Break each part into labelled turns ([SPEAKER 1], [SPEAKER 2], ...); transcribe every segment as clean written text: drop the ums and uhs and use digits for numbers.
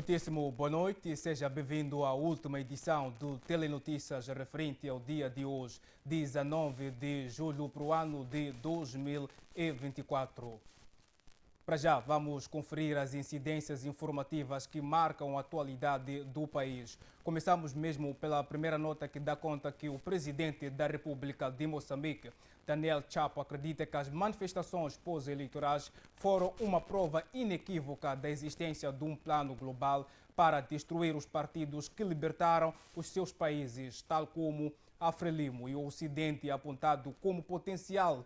[SPEAKER 1] Muitíssimo boa noite e seja bem-vindo à última edição do Telenotícias referente ao dia de hoje, 19 de julho, para o ano de 2024. Para já, vamos conferir as incidências informativas que marcam a atualidade do país. Começamos mesmo pela primeira nota que dá conta que o presidente da República de Moçambique, Daniel Chapo, acredita que as manifestações pós-eleitorais foram uma prova inequívoca da existência de um plano global para destruir os partidos que libertaram os seus países, tal como a Frelimo e o Ocidente apontado como potencial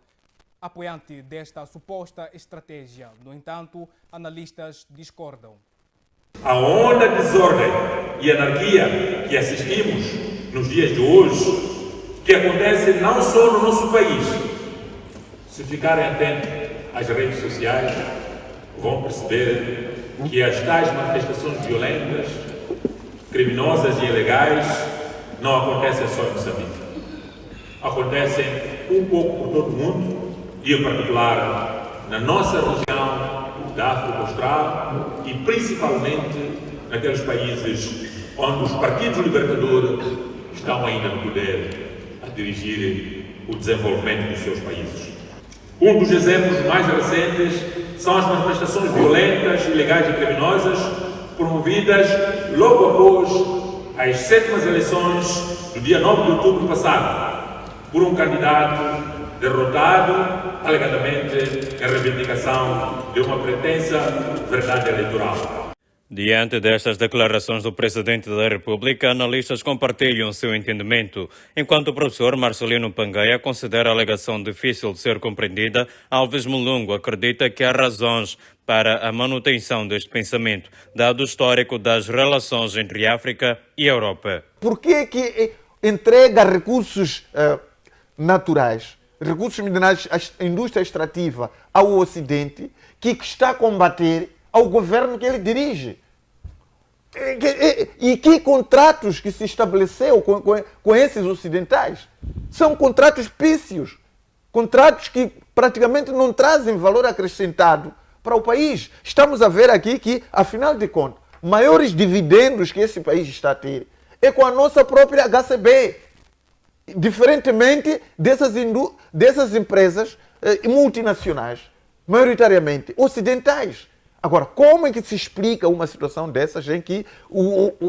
[SPEAKER 1] apoiante desta suposta estratégia. No entanto, analistas discordam.
[SPEAKER 2] A onda de desordem e anarquia que assistimos nos dias de hoje, que acontece não só no nosso país, se ficarem atentos às redes sociais, vão perceber que as tais manifestações violentas, criminosas e ilegais não acontecem só em Moçambique. Acontecem um pouco por todo o mundo, e em particular na nossa região da África Austral e principalmente naqueles países onde os partidos libertadores estão ainda no poder a dirigir o desenvolvimento dos seus países. Um dos exemplos mais recentes são as manifestações violentas, ilegais e criminosas promovidas logo após as 7ª eleições do dia 9 de outubro passado por um candidato derrotado, alegadamente em reivindicação de uma pretensa verdade eleitoral.
[SPEAKER 3] Diante destas declarações do Presidente da República, analistas compartilham seu entendimento. Enquanto o professor Marcelino Pangaia considera a alegação difícil de ser compreendida, Alves Mulungu acredita que há razões para a manutenção deste pensamento, dado o histórico das relações entre África e Europa.
[SPEAKER 4] Por que entrega recursos naturais, recursos minerais, a indústria extrativa ao Ocidente, que está a combater ao governo que ele dirige? E que contratos que se estabeleceu com esses ocidentais? São contratos pícios, contratos que praticamente não trazem valor acrescentado para o país. Estamos a ver aqui que, afinal de contas, maiores dividendos que esse país está a ter é com a nossa própria HCB. Diferentemente dessas empresas multinacionais, maioritariamente ocidentais. Agora, como é que se explica uma situação dessas em que,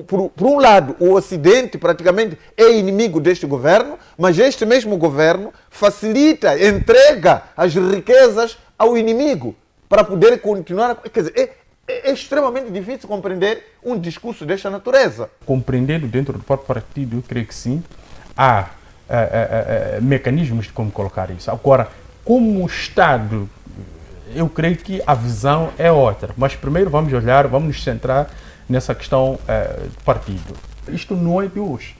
[SPEAKER 4] por um lado, o Ocidente praticamente é inimigo deste governo, mas este mesmo governo facilita, entrega as riquezas ao inimigo para poder continuar... Quer dizer, é extremamente difícil compreender um discurso desta natureza.
[SPEAKER 5] Compreendendo dentro do próprio partido, eu creio que sim, há mecanismos de como colocar isso. Agora, como Estado, eu creio que a visão é outra. Mas primeiro vamos nos centrar nessa questão do partido. Isto não é de hoje.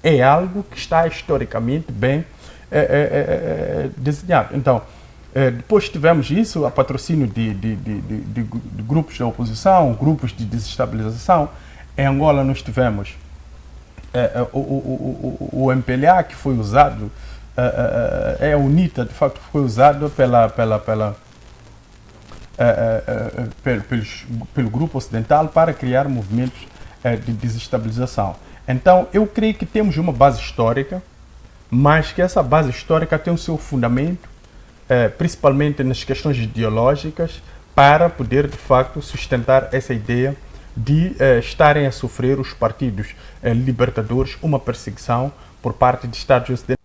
[SPEAKER 5] É algo que está historicamente bem desenhado. Então, depois tivemos isso, a patrocínio de grupos da oposição, grupos de desestabilização. Em Angola nós tivemos o MPLA, que foi usado, a UNITA, de facto, foi usado pelo grupo ocidental para criar movimentos de desestabilização. Então, eu creio que temos uma base histórica, mas que essa base histórica tem o seu fundamento, principalmente nas questões ideológicas, para poder, de facto, sustentar essa ideia de estarem a sofrer os partidos libertadores uma perseguição por parte de Estados ocidentais.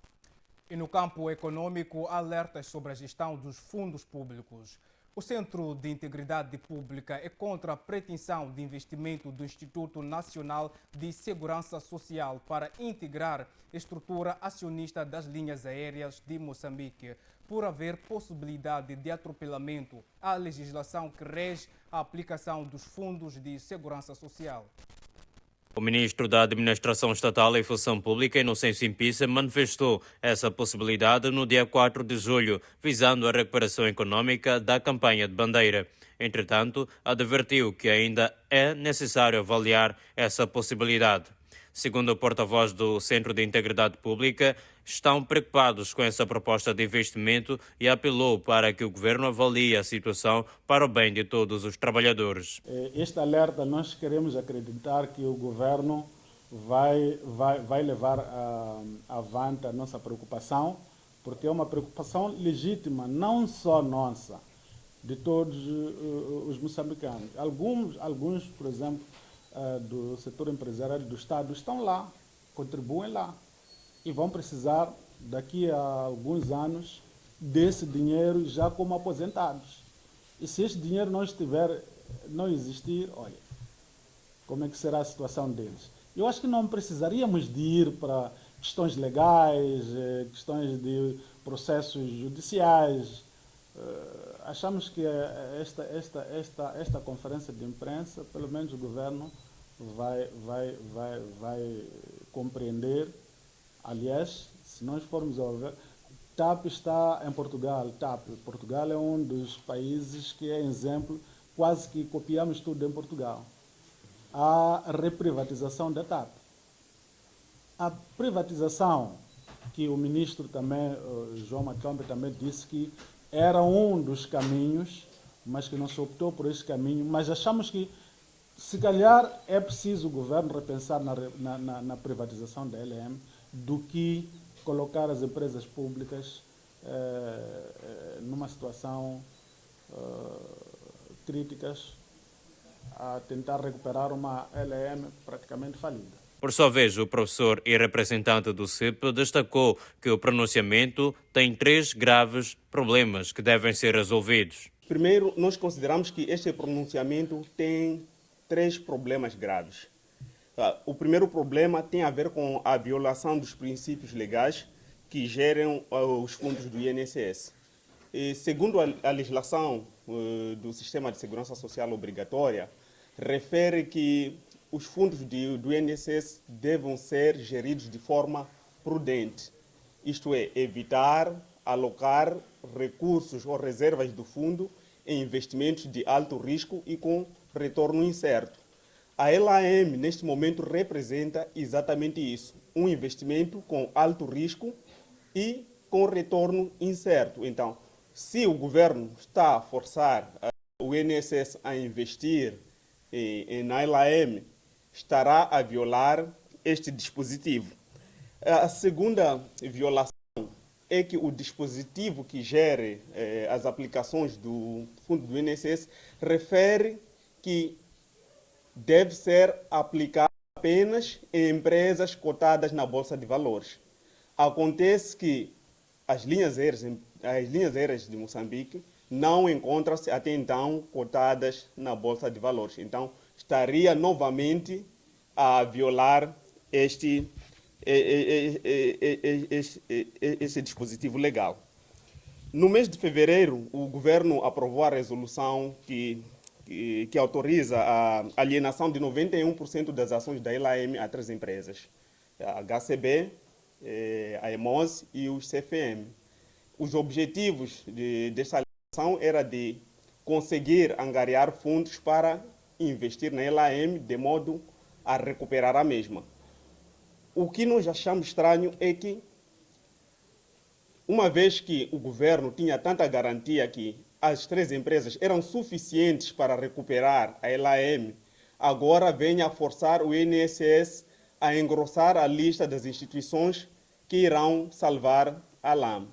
[SPEAKER 1] E no campo econômico, alertas sobre a gestão dos fundos públicos. O Centro de Integridade Pública é contra a pretensão de investimento do Instituto Nacional de Segurança Social para integrar a estrutura acionista das linhas aéreas de Moçambique, por haver possibilidade de atropelamento à legislação que rege a aplicação dos fundos de segurança social.
[SPEAKER 3] O ministro da Administração Estatal e Função Pública, Inocêncio Impissa, manifestou essa possibilidade no dia 4 de julho, visando a recuperação econômica da campanha de bandeira. Entretanto, advertiu que ainda é necessário avaliar essa possibilidade. Segundo o porta-voz do Centro de Integridade Pública, estão preocupados com essa proposta de investimento e apelou para que o governo avalie a situação para o bem de todos os trabalhadores.
[SPEAKER 6] Este alerta, nós queremos acreditar que o governo vai levar avante a nossa preocupação, porque é uma preocupação legítima, não só nossa, de todos os moçambicanos. Alguns, por exemplo, do setor empresarial do Estado estão lá, contribuem lá e vão precisar, daqui a alguns anos, desse dinheiro já como aposentados. E se este dinheiro não existir, olha, como é que será a situação deles? Eu acho que não precisaríamos de ir para questões legais, questões de processos judiciais. Achamos que esta conferência de imprensa, pelo menos o governo vai compreender. Aliás, se nós formos a ver, TAP está em Portugal. Portugal é um dos países que é exemplo, quase que copiamos tudo em Portugal. A reprivatização da TAP. A privatização, que o ministro também, João Macambe, também disse que era um dos caminhos, mas que não se optou por esse caminho, mas achamos que, se calhar, é preciso o governo repensar na privatização da LM do que colocar as empresas públicas numa situação críticas, a tentar recuperar uma LM praticamente falida.
[SPEAKER 3] Por sua vez, o professor e representante do CIP destacou que o pronunciamento tem 3 graves problemas que devem ser resolvidos.
[SPEAKER 7] Primeiro, nós consideramos que este pronunciamento tem 3 problemas graves. O primeiro problema tem a ver com a violação dos princípios legais que gerem os fundos do INSS. E, segundo a legislação do Sistema de Segurança Social Obrigatória, refere que os fundos do INSS devem ser geridos de forma prudente, isto é, evitar alocar recursos ou reservas do fundo em investimentos de alto risco e com retorno incerto. A LAM, neste momento, representa exatamente isso, um investimento com alto risco e com retorno incerto. Então, se o governo está a forçar o INSS a investir na LAM, estará a violar este dispositivo. A segunda violação é que o dispositivo que gere as aplicações do fundo do INSS refere que deve ser aplicado apenas em empresas cotadas na Bolsa de Valores. Acontece que as linhas aéreas de Moçambique não encontram-se até então cotadas na Bolsa de Valores. Então, estaria novamente a violar esse dispositivo legal. No mês de fevereiro, o governo aprovou a resolução que autoriza a alienação de 91% das ações da LAM a 3 empresas, a HCB, a EMOS e os CFM. Os objetivos desta alienação era de conseguir angariar fundos para investir na LAM de modo a recuperar a mesma. O que nós achamos estranho é que, uma vez que o governo tinha tanta garantia que as 3 empresas eram suficientes para recuperar a LAM, agora vem a forçar o INSS a engrossar a lista das instituições que irão salvar a LAM.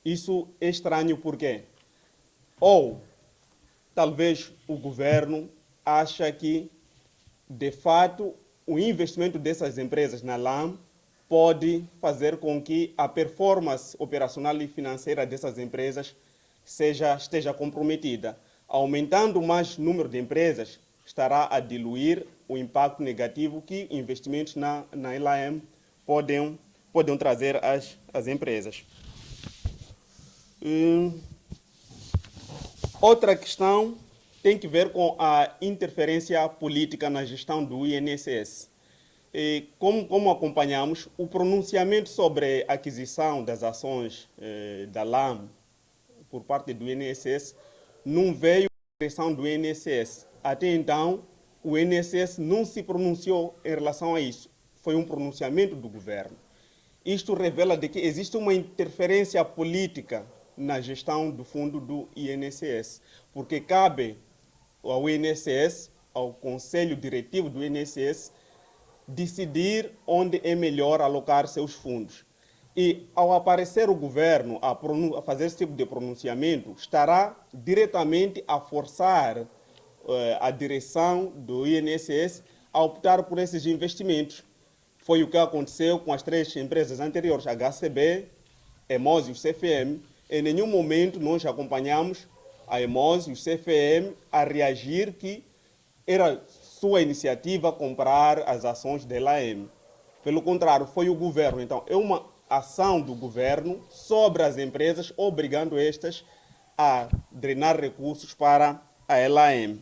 [SPEAKER 7] Isso é estranho porque, ou talvez o governo acha que, de fato, o investimento dessas empresas na LAM pode fazer com que a performance operacional e financeira dessas empresas esteja comprometida. Aumentando mais o número de empresas, estará a diluir o impacto negativo que investimentos na LAM podem trazer às empresas. Outra questão tem que ver com a interferência política na gestão do INSS. E como acompanhamos, o pronunciamento sobre a aquisição das ações da LAM por parte do INSS não veio da direção do INSS. Até então, o INSS não se pronunciou em relação a isso. foi um pronunciamento do governo. Isto revela de que existe uma interferência política na gestão do fundo do INSS, porque cabe ao INSS, ao Conselho Diretivo do INSS, decidir onde é melhor alocar seus fundos. E, ao aparecer o governo a fazer esse tipo de pronunciamento, estará diretamente a forçar a direção do INSS a optar por esses investimentos. Foi o que aconteceu com as 3 empresas anteriores, HCB, EMOS e o CFM. Em nenhum momento nós acompanhamos a EMOS e o CFM a reagir que era sua iniciativa comprar as ações da LAM. Pelo contrário, foi o governo. Então, é uma ação do governo sobre as empresas, obrigando estas a drenar recursos para a LAM.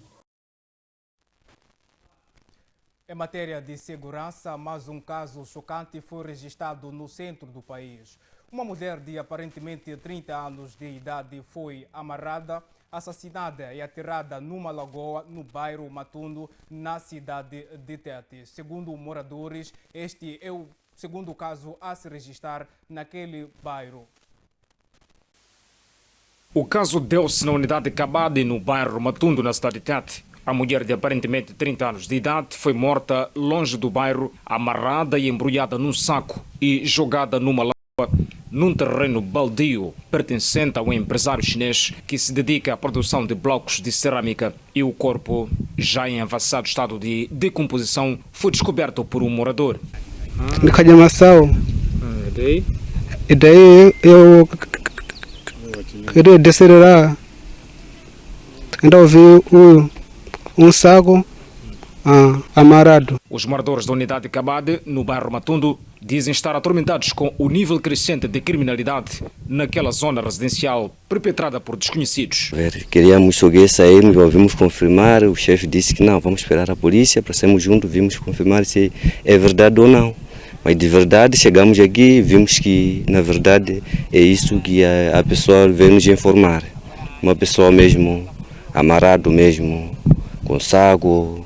[SPEAKER 1] Em matéria de segurança, mais um caso chocante foi registrado no centro do país. Uma mulher de aparentemente 30 anos de idade foi amarrada, assassinada e atirada numa lagoa no bairro Matundu, na cidade de Tete. Segundo moradores, este é o segundo caso a se registrar naquele bairro.
[SPEAKER 8] O caso deu-se na unidade de Cabade, no bairro Matundu, na cidade de Tete. A mulher de aparentemente 30 anos de idade foi morta longe do bairro, amarrada e embrulhada num saco e jogada numa lagoa, num terreno baldio pertencente a um empresário chinês que se dedica à produção de blocos de cerâmica. E o corpo, já em avançado estado de decomposição, foi descoberto por um morador.
[SPEAKER 9] E daí eu queria descer lá, então vi um saco amarrado.
[SPEAKER 8] Os moradores da unidade de Cabade, no bairro Matundu, dizem estar atormentados com o nível crescente de criminalidade naquela zona residencial perpetrada por desconhecidos.
[SPEAKER 10] Queríamos sairmos, ouvimos confirmar, o chefe disse que não, vamos esperar a polícia para sermos juntos, vimos confirmar se é verdade ou não. Mas de verdade chegamos aqui e vimos que na verdade é isso que a pessoa veio nos informar. Uma pessoa mesmo amarrado mesmo, com saco,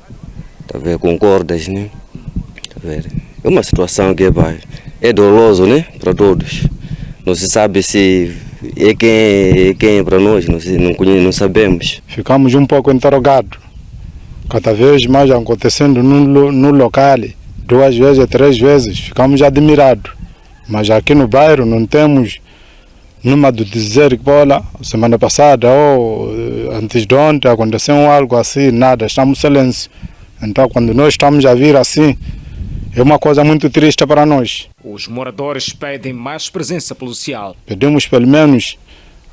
[SPEAKER 10] tá vendo, com cordas, né? Tá vendo? É uma situação que é doloroso, né? Para todos. Não se sabe se é quem é para nós, não sabemos.
[SPEAKER 11] Ficamos um pouco interrogados. Cada vez mais acontecendo no local, 2 vezes, 3 vezes, ficamos admirados. Mas aqui no bairro não temos numa de dizer que, olha, semana passada ou antes de ontem aconteceu algo assim, nada, estamos em silêncio. Então, quando nós estamos a vir assim, é uma coisa muito triste para nós.
[SPEAKER 8] Os moradores pedem mais presença policial.
[SPEAKER 11] Pedimos pelo menos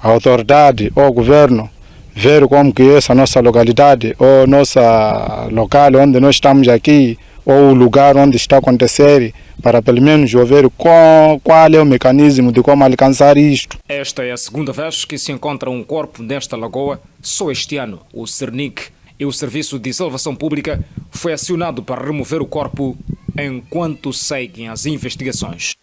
[SPEAKER 11] a autoridade ou o governo ver como que é essa nossa localidade ou nossa local onde nós estamos aqui, ou o lugar onde está a acontecer, para pelo menos ver qual é o mecanismo de como alcançar isto.
[SPEAKER 8] Esta é a segunda vez que se encontra um corpo nesta lagoa. Só este ano, o CERNIC e o Serviço de Salvação Pública foi acionado para remover o corpo enquanto seguem as investigações.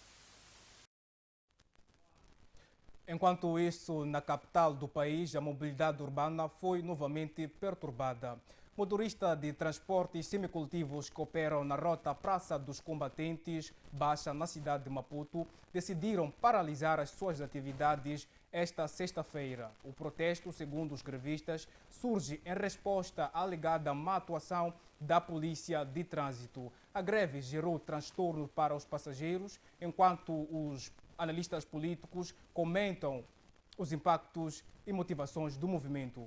[SPEAKER 1] Enquanto isso, na capital do país, a mobilidade urbana foi novamente perturbada. Motoristas de transportes semicultivos que operam na rota Praça dos Combatentes Baixa, na cidade de Maputo, decidiram paralisar as suas atividades esta sexta-feira. O protesto, segundo os grevistas, surge em resposta à alegada má atuação da Polícia de Trânsito. A greve gerou transtorno para os passageiros, enquanto os analistas políticos comentam os impactos e motivações do movimento.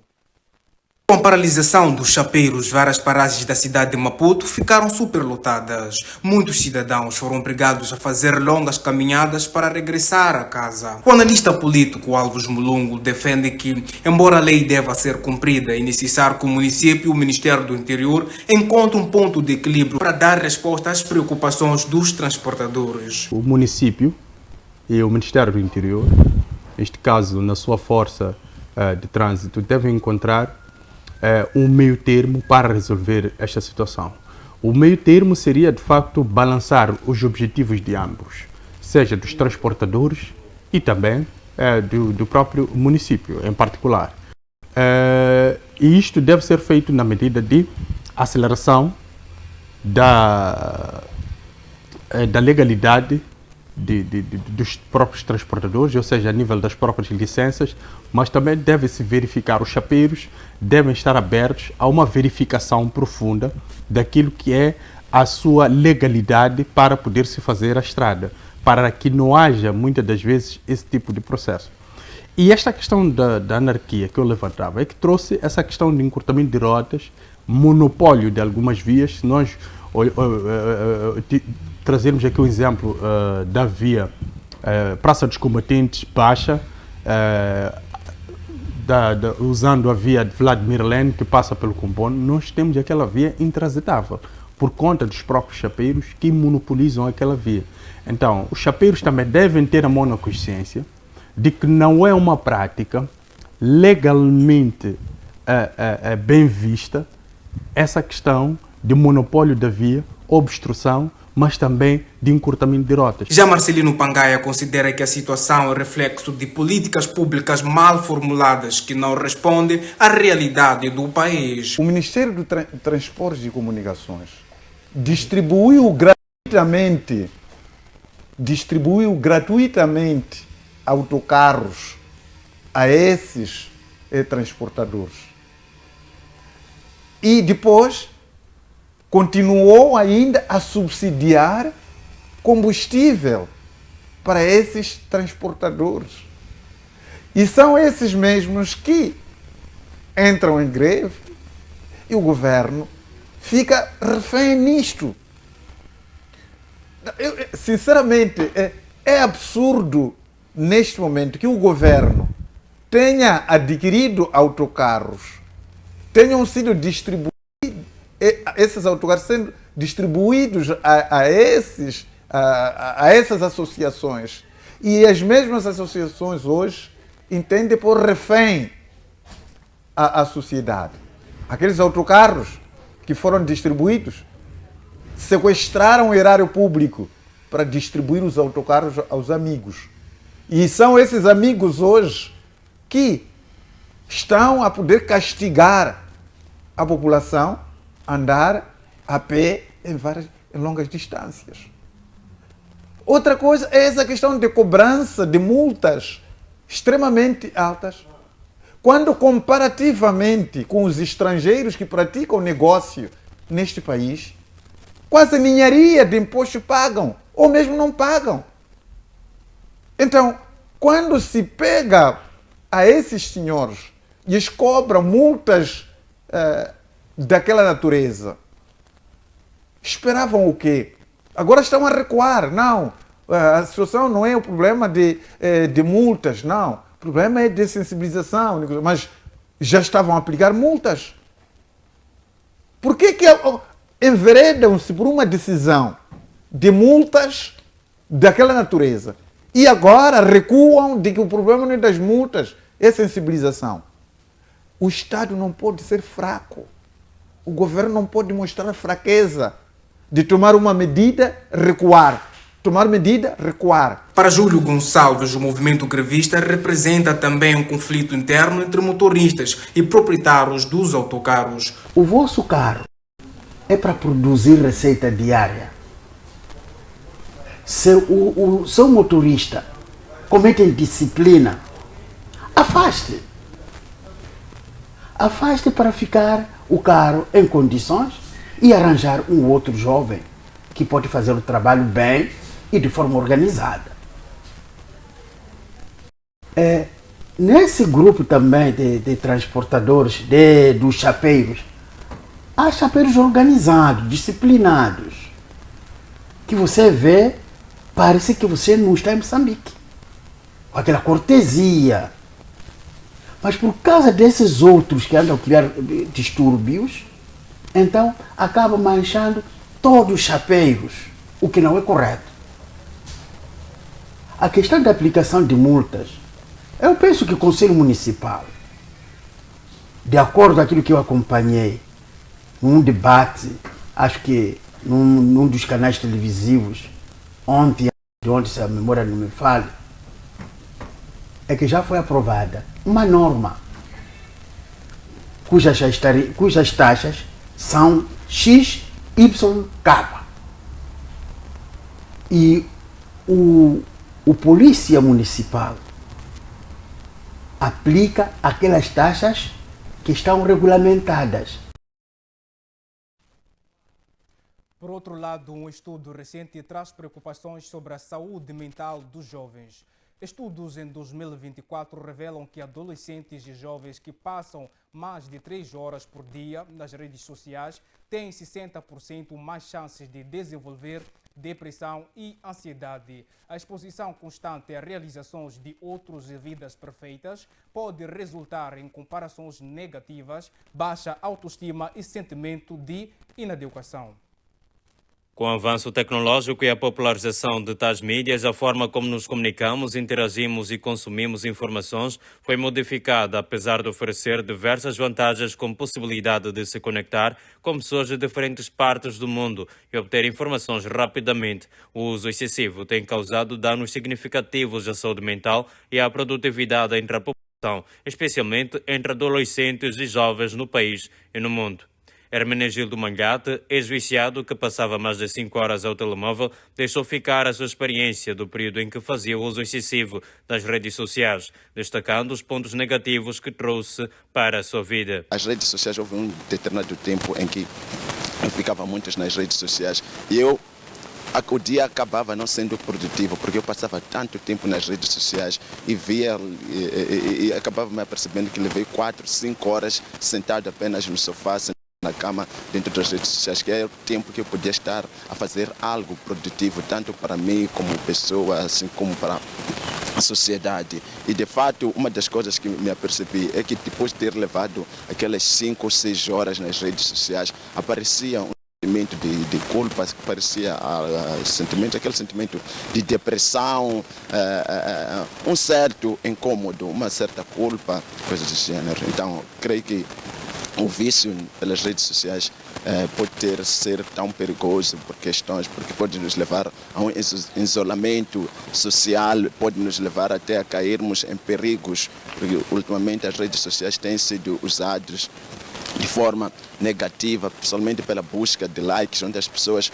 [SPEAKER 12] Com a paralisação dos chapeiros, várias paragens da cidade de Maputo ficaram superlotadas. Muitos cidadãos foram obrigados a fazer longas caminhadas para regressar a casa. O analista político Alves Mulungu defende que, embora a lei deva ser cumprida, é necessário que o município e o Ministério do Interior encontrem um ponto de equilíbrio para dar resposta às preocupações dos transportadores.
[SPEAKER 5] O município e o Ministério do Interior, neste caso na sua força de trânsito, devem encontrar um meio termo para resolver esta situação. O meio termo seria, de facto, balançar os objetivos de ambos, seja dos transportadores e também do próprio município, em particular. E isto deve ser feito na medida de aceleração da da legalidade dos próprios transportadores, ou seja, a nível das próprias licenças, mas também deve-se verificar, os chapeiros devem estar abertos a uma verificação profunda daquilo que é a sua legalidade para poder se fazer a estrada, para que não haja, muitas das vezes, esse tipo de processo. E esta questão da anarquia que eu levantava é que trouxe essa questão de encurtamento de rotas, monopólio de algumas vias. Se nós trazermos aqui um exemplo da via Praça dos Combatentes Baixa, usando a via de Vladimir Lenin, que passa pelo Combono, nós temos aquela via intransitável, por conta dos próprios chapeiros que monopolizam aquela via. Então, os chapeiros também devem ter a mão na consciência de que não é uma prática legalmente bem vista essa questão de monopólio da via, obstrução, mas também de encurtamento de rotas.
[SPEAKER 12] Já Marcelino Pangaia considera que a situação é reflexo de políticas públicas mal formuladas que não respondem à realidade do país.
[SPEAKER 4] O Ministério do Transportes e Comunicações distribuiu gratuitamente autocarros a esses transportadores. E depois continuou ainda a subsidiar combustível para esses transportadores. E são esses mesmos que entram em greve e o governo fica refém nisto. Sinceramente, é absurdo neste momento que o governo tenha adquirido autocarros, tenham sido distribuídos, esses autocarros sendo distribuídos a essas associações, e as mesmas associações hoje entendem por refém a sociedade. Aqueles autocarros que foram distribuídos sequestraram o erário público para distribuir os autocarros aos amigos. E são esses amigos hoje que estão a poder castigar a população a andar a pé em longas distâncias. Outra coisa é essa questão de cobrança de multas extremamente altas, quando comparativamente com os estrangeiros que praticam negócio neste país, quase ninharia de imposto pagam, ou mesmo não pagam. Então, quando se pega a esses senhores e eles cobram multas daquela natureza, esperavam o quê? Agora estão a recuar. Não, a situação não é o problema de multas, não. O problema é de sensibilização, mas já estavam a aplicar multas. Por que enveredam-se por uma decisão de multas daquela natureza e agora recuam de que o problema não é das multas, é sensibilização? O Estado não pode ser fraco. O governo não pode mostrar fraqueza de tomar uma medida, recuar. Tomar medida, recuar.
[SPEAKER 12] Para Júlio Gonçalves, o movimento grevista representa também um conflito interno entre motoristas e proprietários dos autocarros.
[SPEAKER 13] O vosso carro é para produzir receita diária. Se o seu motorista comete indisciplina, afaste. Afaste para ficar o carro em condições e arranjar um outro jovem que pode fazer o trabalho bem e de forma organizada. Nesse grupo também de transportadores, dos chapeiros, há chapeiros organizados, disciplinados, que você vê, parece que você não está em Moçambique. Aquela cortesia. Mas por causa desses outros que andam a criar distúrbios, então acaba manchando todos os chapeiros, o que não é correto. A questão da aplicação de multas, eu penso que o Conselho Municipal, de acordo com aquilo que eu acompanhei, num debate, acho que num dos canais televisivos, ontem, se a memória não me falha, é que já foi aprovada uma norma cujas taxas são XYK. E o polícia municipal aplica aquelas taxas que estão regulamentadas.
[SPEAKER 1] Por outro lado, um estudo recente traz preocupações sobre a saúde mental dos jovens. Estudos em 2024 revelam que adolescentes e jovens que passam mais de 3 horas por dia nas redes sociais têm 60% mais chances de desenvolver depressão e ansiedade. A exposição constante a realizações de outros e vidas perfeitas pode resultar em comparações negativas, baixa autoestima e sentimento de inadequação.
[SPEAKER 3] Com o avanço tecnológico e a popularização de tais mídias, a forma como nos comunicamos, interagimos e consumimos informações foi modificada, apesar de oferecer diversas vantagens, como possibilidade de se conectar com pessoas de diferentes partes do mundo e obter informações rapidamente. O uso excessivo tem causado danos significativos à saúde mental e à produtividade entre a população, especialmente entre adolescentes e jovens no país e no mundo. Hermenegildo Mangate, ex-viciado que passava mais de 5 horas ao telemóvel, deixou ficar a sua experiência do período em que fazia uso excessivo das redes sociais, destacando os pontos negativos que trouxe para a sua vida.
[SPEAKER 14] As redes sociais, houve um determinado tempo em que eu ficava muito nas redes sociais e o dia acabava não sendo produtivo, porque eu passava tanto tempo nas redes sociais e via e acabava me apercebendo que levei 4, 5 horas sentado apenas no sofá, na cama, dentro das redes sociais, que é o tempo que eu podia estar a fazer algo produtivo, tanto para mim como pessoa, assim como para a sociedade. E de fato, uma das coisas que me apercebi é que depois de ter levado aquelas 5 ou 6 horas nas redes sociais, aparecia um sentimento de culpa, parecia aquele sentimento de depressão, um certo incômodo, uma certa culpa, coisas desse gênero. Então, creio que o vício pelas redes sociais pode ser tão perigoso porque pode nos levar a um isolamento social, pode nos levar até a cairmos em perigos, porque ultimamente as redes sociais têm sido usadas de forma negativa, principalmente pela busca de likes, onde as pessoas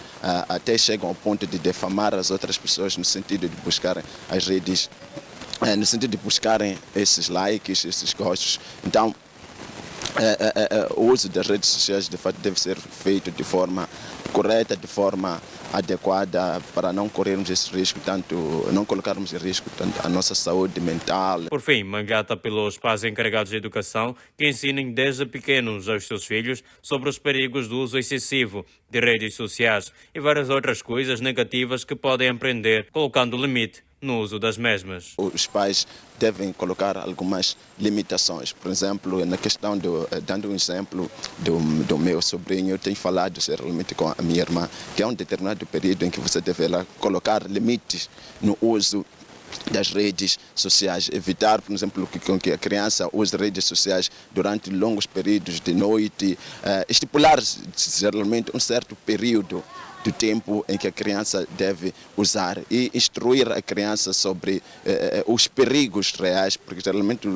[SPEAKER 14] até chegam ao ponto de defamar as outras pessoas no sentido de buscarem as redes, no sentido de buscarem esses likes, esses gostos. Então, o uso das redes sociais de fato deve ser feito de forma correta, de forma adequada, para não corrermos esse risco, não colocarmos em risco tanto a nossa saúde mental.
[SPEAKER 3] Por fim, Mangate apelou aos pais encarregados de educação que ensinem desde pequenos aos seus filhos sobre os perigos do uso excessivo de redes sociais e várias outras coisas negativas que podem aprender, colocando limite no uso das mesmas.
[SPEAKER 14] Os pais devem colocar algumas limitações. Por exemplo, na questão dando um exemplo do meu sobrinho, eu tenho falado seriamente com a minha irmã, que é um determinado período em que você deverá colocar limites no uso das redes sociais, evitar, por exemplo, que a criança use redes sociais durante longos períodos de noite, estipular geralmente um certo período do tempo em que a criança deve usar e instruir a criança sobre os perigos reais, porque geralmente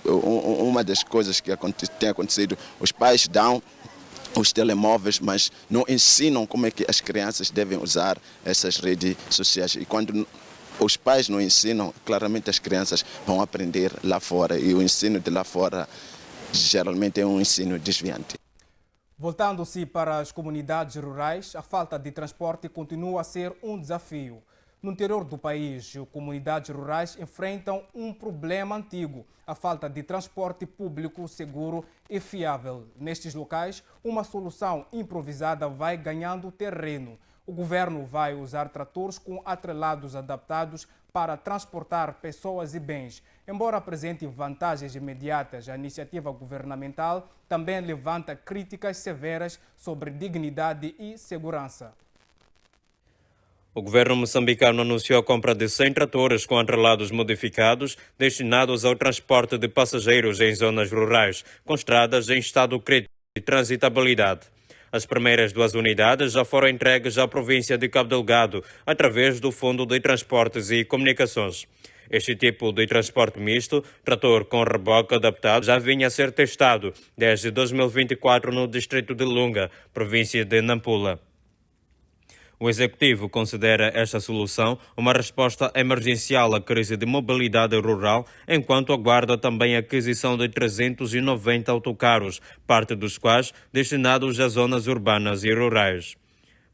[SPEAKER 14] uma das coisas que tem acontecido, os pais dão os telemóveis, mas não ensinam como é que as crianças devem usar essas redes sociais. E quando os pais não ensinam, claramente as crianças vão aprender lá fora, e o ensino de lá fora geralmente é um ensino desviante.
[SPEAKER 1] Voltando-se para as comunidades rurais, a falta de transporte continua a ser um desafio. No interior do país, comunidades rurais enfrentam um problema antigo, a falta de transporte público seguro e fiável. Nestes locais, uma solução improvisada vai ganhando terreno. O governo vai usar tratores com atrelados adaptados para transportar pessoas e bens. Embora apresente vantagens imediatas, a iniciativa governamental também levanta críticas severas sobre dignidade e segurança.
[SPEAKER 3] O governo moçambicano anunciou a compra de 100 tratores com atrelados modificados destinados ao transporte de passageiros em zonas rurais, com estradas em estado crítico de transitabilidade. As primeiras 2 unidades já foram entregues à província de Cabo Delgado através do Fundo de Transportes e Comunicações. Este tipo de transporte misto, trator com reboque adaptado, já vinha a ser testado desde 2024 no distrito de Lunga, província de Nampula. O Executivo considera esta solução uma resposta emergencial à crise de mobilidade rural, enquanto aguarda também a aquisição de 390 autocarros, parte dos quais destinados às zonas urbanas e rurais.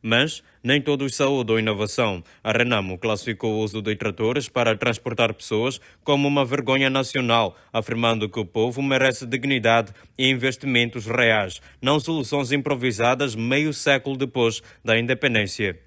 [SPEAKER 3] Mas nem todos saúdam a inovação. A Renamo classificou o uso de tratores para transportar pessoas como uma vergonha nacional, afirmando que o povo merece dignidade e investimentos reais, não soluções improvisadas meio século depois da independência.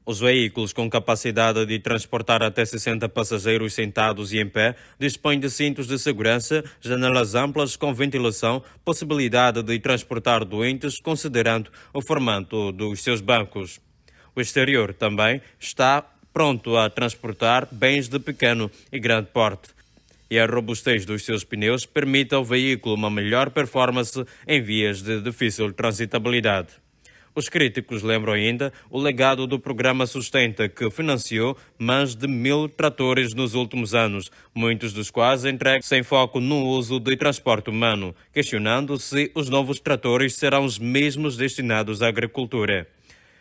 [SPEAKER 3] Os veículos com capacidade de transportar até 60 passageiros sentados e em pé dispõem de cintos de segurança, janelas amplas com ventilação, possibilidade de transportar doentes considerando o formato dos seus bancos. O exterior também está pronto a transportar bens de pequeno e grande porte. E a robustez dos seus pneus permite ao veículo uma melhor performance em vias de difícil transitabilidade. Os críticos lembram ainda o legado do programa Sustenta, que financiou mais de 1000 tratores nos últimos anos, muitos dos quais entregues sem foco no uso de transporte humano, questionando se os novos tratores serão os mesmos destinados à agricultura.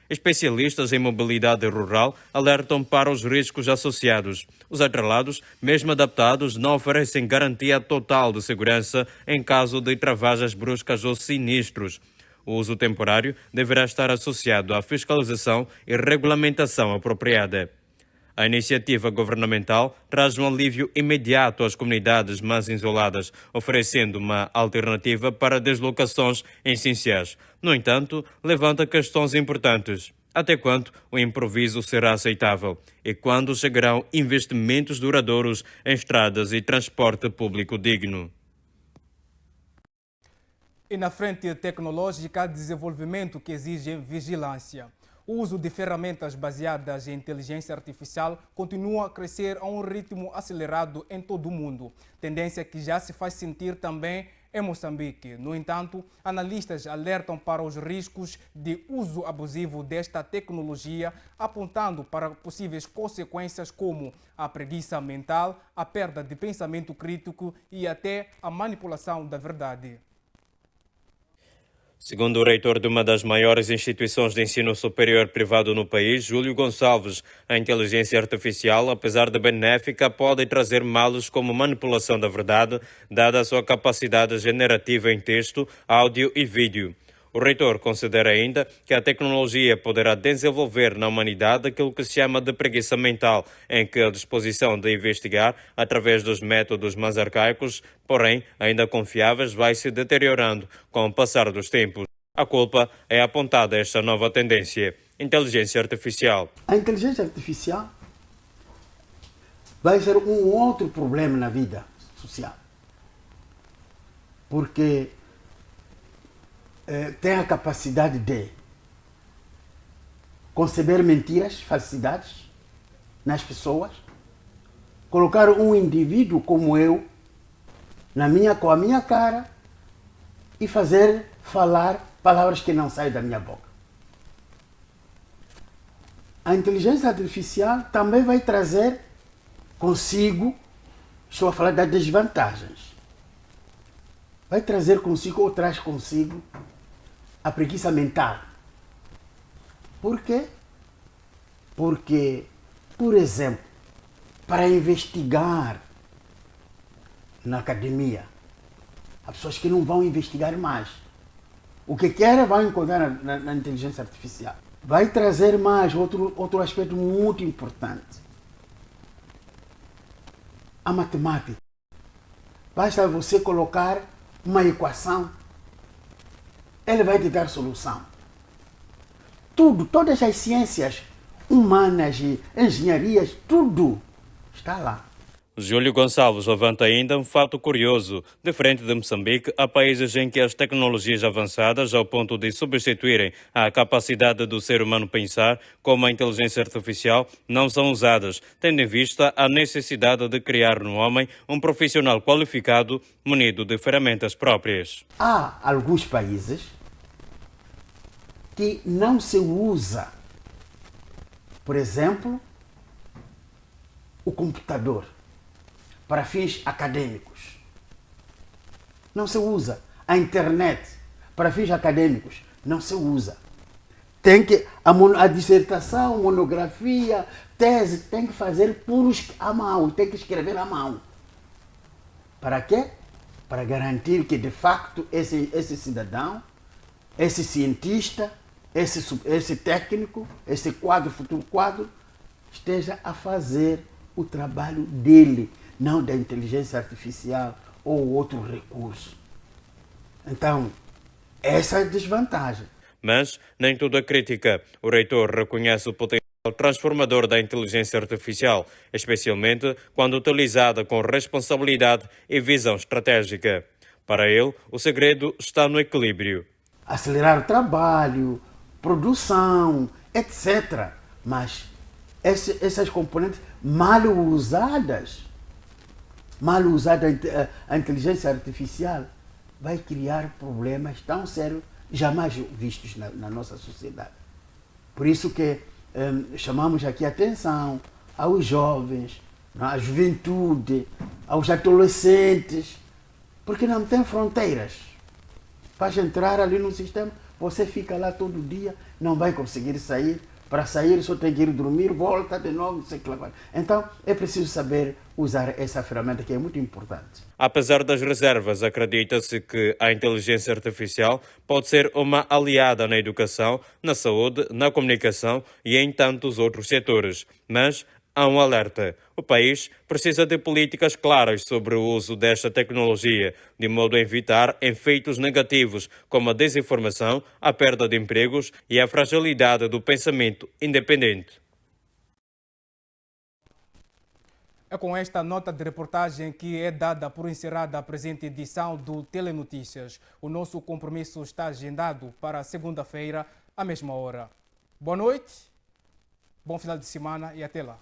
[SPEAKER 3] Especialistas em mobilidade rural alertam para os riscos associados. Os atrelados, mesmo adaptados, não oferecem garantia total de segurança em caso de travagens bruscas ou sinistros. O uso temporário deverá estar associado à fiscalização e regulamentação apropriada. A iniciativa governamental traz um alívio imediato às comunidades mais isoladas, oferecendo uma alternativa para deslocações essenciais. No entanto, levanta questões importantes. Até quando o improviso será aceitável? E quando chegarão investimentos duradouros em estradas e transporte público digno?
[SPEAKER 1] E na frente tecnológica, desenvolvimento que exige vigilância. O uso de ferramentas baseadas em inteligência artificial continua a crescer a um ritmo acelerado em todo o mundo, tendência que já se faz sentir também em Moçambique. No entanto, analistas alertam para os riscos de uso abusivo desta tecnologia, apontando para possíveis consequências como a preguiça mental, a perda de pensamento crítico e até a manipulação da verdade.
[SPEAKER 3] Segundo o reitor de uma das maiores instituições de ensino superior privado no país, Júlio Gonçalves, a inteligência artificial, apesar de benéfica, pode trazer males como manipulação da verdade, dada a sua capacidade generativa em texto, áudio e vídeo. O reitor considera ainda que a tecnologia poderá desenvolver na humanidade aquilo que se chama de preguiça mental, em que a disposição de investigar através dos métodos mais arcaicos, porém ainda confiáveis, vai se deteriorando com o passar dos tempos. A culpa é apontada a esta nova tendência, inteligência artificial.
[SPEAKER 13] A inteligência artificial vai ser um outro problema na vida social, porque tem a capacidade de conceber mentiras, falsidades nas pessoas, colocar um indivíduo como eu com a minha cara e fazer falar palavras que não saem da minha boca. A inteligência artificial também vai trazer consigo, estou a falar das desvantagens, vai trazer consigo ou traz consigo a preguiça mental. Por quê? Porque, por exemplo, para investigar na academia, há pessoas que não vão investigar mais. O que querem vão encontrar na inteligência artificial. Vai trazer mais outro aspecto muito importante. A matemática. Basta você colocar uma equação, ele vai te dar solução. Todas as ciências humanas e engenharias, tudo está lá.
[SPEAKER 3] Júlio Gonçalves levanta ainda um fato curioso. Diferente de Moçambique, há países em que as tecnologias avançadas, ao ponto de substituírem a capacidade do ser humano pensar, como a inteligência artificial, não são usadas, tendo em vista a necessidade de criar no homem um profissional qualificado, munido de ferramentas próprias.
[SPEAKER 13] Há alguns países que não se usa, por exemplo, o computador para fins acadêmicos. Não se usa. A internet para fins acadêmicos não se usa. Tem que, a dissertação, monografia, tese, tem que fazer puros à mão, tem que escrever à mão. Para quê? Para garantir que, de facto, esse cidadão, esse cientista, esse técnico, esse futuro quadro, esteja a fazer o trabalho dele, não da inteligência artificial ou outro recurso. Então, essa é a desvantagem.
[SPEAKER 3] Mas nem tudo é crítica. O reitor reconhece o potencial transformador da inteligência artificial, especialmente quando utilizada com responsabilidade e visão estratégica. Para ele, o segredo está no equilíbrio.
[SPEAKER 13] Acelerar o trabalho, produção, etc. Mas essas componentes mal usadas, a inteligência artificial vai criar problemas tão sérios jamais vistos na nossa sociedade. Por isso que chamamos aqui a atenção aos jovens, à juventude, aos adolescentes, porque não tem fronteiras. Para entrar ali no sistema, você fica lá todo dia, não vai conseguir sair. Para sair só tem que ir dormir, volta de novo, não sei o que lá. Então é preciso saber usar essa ferramenta que é muito importante.
[SPEAKER 3] Apesar das reservas, acredita-se que a inteligência artificial pode ser uma aliada na educação, na saúde, na comunicação e em tantos outros setores. Mas há um alerta. O país precisa de políticas claras sobre o uso desta tecnologia, de modo a evitar efeitos negativos como a desinformação, a perda de empregos e a fragilidade do pensamento independente.
[SPEAKER 1] É com esta nota de reportagem que é dada por encerrada a presente edição do Telenotícias. O nosso compromisso está agendado para segunda-feira, à mesma hora. Boa noite, bom final de semana e até lá.